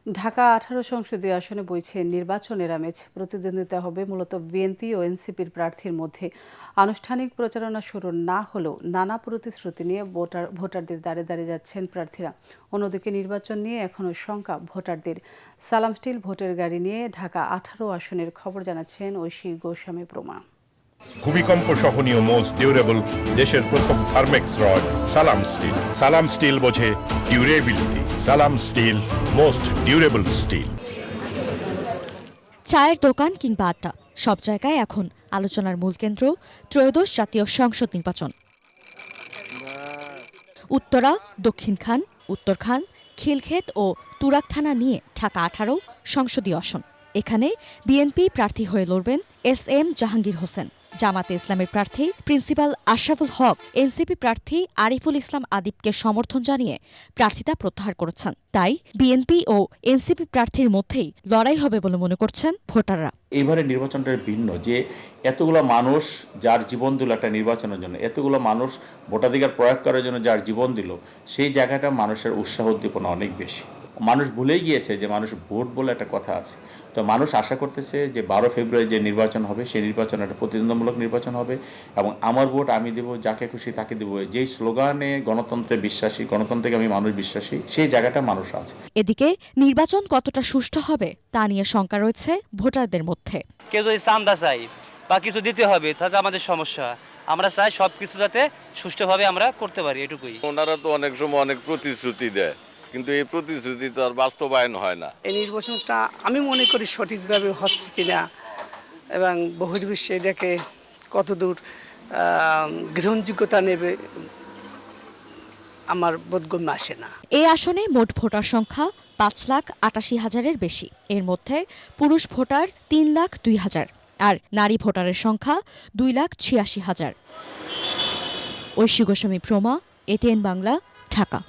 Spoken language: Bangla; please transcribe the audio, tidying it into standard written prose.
ঢাকা ১৮ সংসদীয় আসনে বইছে নির্বাচনের আমেজ। প্রতিদ্বন্দ্বিতা হবে মূলত বিএনপি ও এনসিপির প্রার্থীর মধ্যে। আনুষ্ঠানিক প্রচারণা শুরু না হলেও নানা প্রতিশ্রুতি নিয়ে ভোটারদের দ্বারে দ্বারে যাচ্ছেন প্রার্থীরা। অন্যদিকে নির্বাচন নিয়ে এখনও শঙ্কা ভোটারদের। সালাম স্টিল ভোটের গাড়ি নিয়ে ঢাকা ১৮ আসনের খবর জানাচ্ছেন ঐশী গোস্বামী প্রমা। ভূমিকম্প সহনীয় মোস্ট ডিউরেবল দেশের প্রথম থার্মেক্স রড সালাম স্টিল। সালাম স্টিল বোঝে ডিউরেবিলিটি। সালাম স্টিল মোস্ট ডিউরেবল স্টিল। চায়ের দোকান কিংবা আড্ডা, সব জায়গায় এখন আলোচনার মূল কেন্দ্র ত্রয়োদশ জাতীয় সংসদ নির্বাচন। উত্তরা, দক্ষিণখান, উত্তরখান, খিলক্ষেত ও তুরাগ থানা নিয়ে ঢাকা ১৮ সংসদীয় আসন। এখানে বিএনপি প্রার্থী হয়ে লড়বেন SM জাহাঙ্গীর হোসেন, জামাতে ইসলামের প্রার্থী প্রিন্সিপাল আশরাফুল হক এনসিপি প্রার্থী আরিফুল ইসলাম আদিবকে সমর্থন জানিয়ে প্রার্থিতা প্রত্যাহার করেছেন। তাই বিএনপি ও এনসিপি প্রার্থীর মধ্যেই লড়াই হবে বলে মনে করছেন ভোটাররা। এইবারে নির্বাচনটা ভিন্ন, যে এতগুলো মানুষ যার জীবন দিল একটা নির্বাচনের জন্য, এতগুলো মানুষ ভোটাধিকার প্রয়োগ করার জন্য যার জীবন দিল, সেই জায়গাটা মানুষের উৎসাহ উদ্দীপনা অনেক বেশি। মানুষ ভুলেই গিয়েছে যে মানুষ ভোট বলে একটা কথা আছে। তো মানুষ আশা করতেছে যে 12 ফেব্রুয়ারি যে নির্বাচন হবে, সেই নির্বাচন একটা প্রতিদ্বন্দ্বিমূলক নির্বাচন হবে এবং আমার ভোট আমি দেব, যাকে খুশি তাকে দেব, যেই স্লোগানে গণতন্ত্রে বিশ্বাসী, গণতন্ত্রে আমি মানুষ বিশ্বাসী, সেই জায়গাটা মানুষ আছে। এদিকে নির্বাচন কতটা সুষ্ঠু হবে তা নিয়ে শঙ্কা রয়েছে ভোটারদের মধ্যে। কেউ যদি চাঁদা চাই বা কিছু দিতে হবে তাতে আমাদের সমস্যা। আমরা চাই সবকিছু যাতে সুষ্ঠুভাবে আমরা করতে পারি, এটুকুই। ওনারা তো অনেক সময় অনেক প্রতিশ্রুতি দেয়, কিন্তু এই প্রতিশ্রুতি তো আর বাস্তবায়ন হয় না। এই নির্বাচনটা আমি মনে করি সঠিকভাবে হচ্ছে কিনা এবং বহির্বিশ্বে এটাকে কতদূর গ্রহণযোগ্যতা নেবে আমার বোধগম্য আসে না। এই আসনে মোট ভোটার সংখ্যা 5,88,000-এর বেশি। এর মধ্যে পুরুষ ভোটার 3,02,000 আর নারী ভোটারের সংখ্যা 2,86,000। ঐশী গোস্বামী প্রমা, ATN বাংলা, ঢাকা।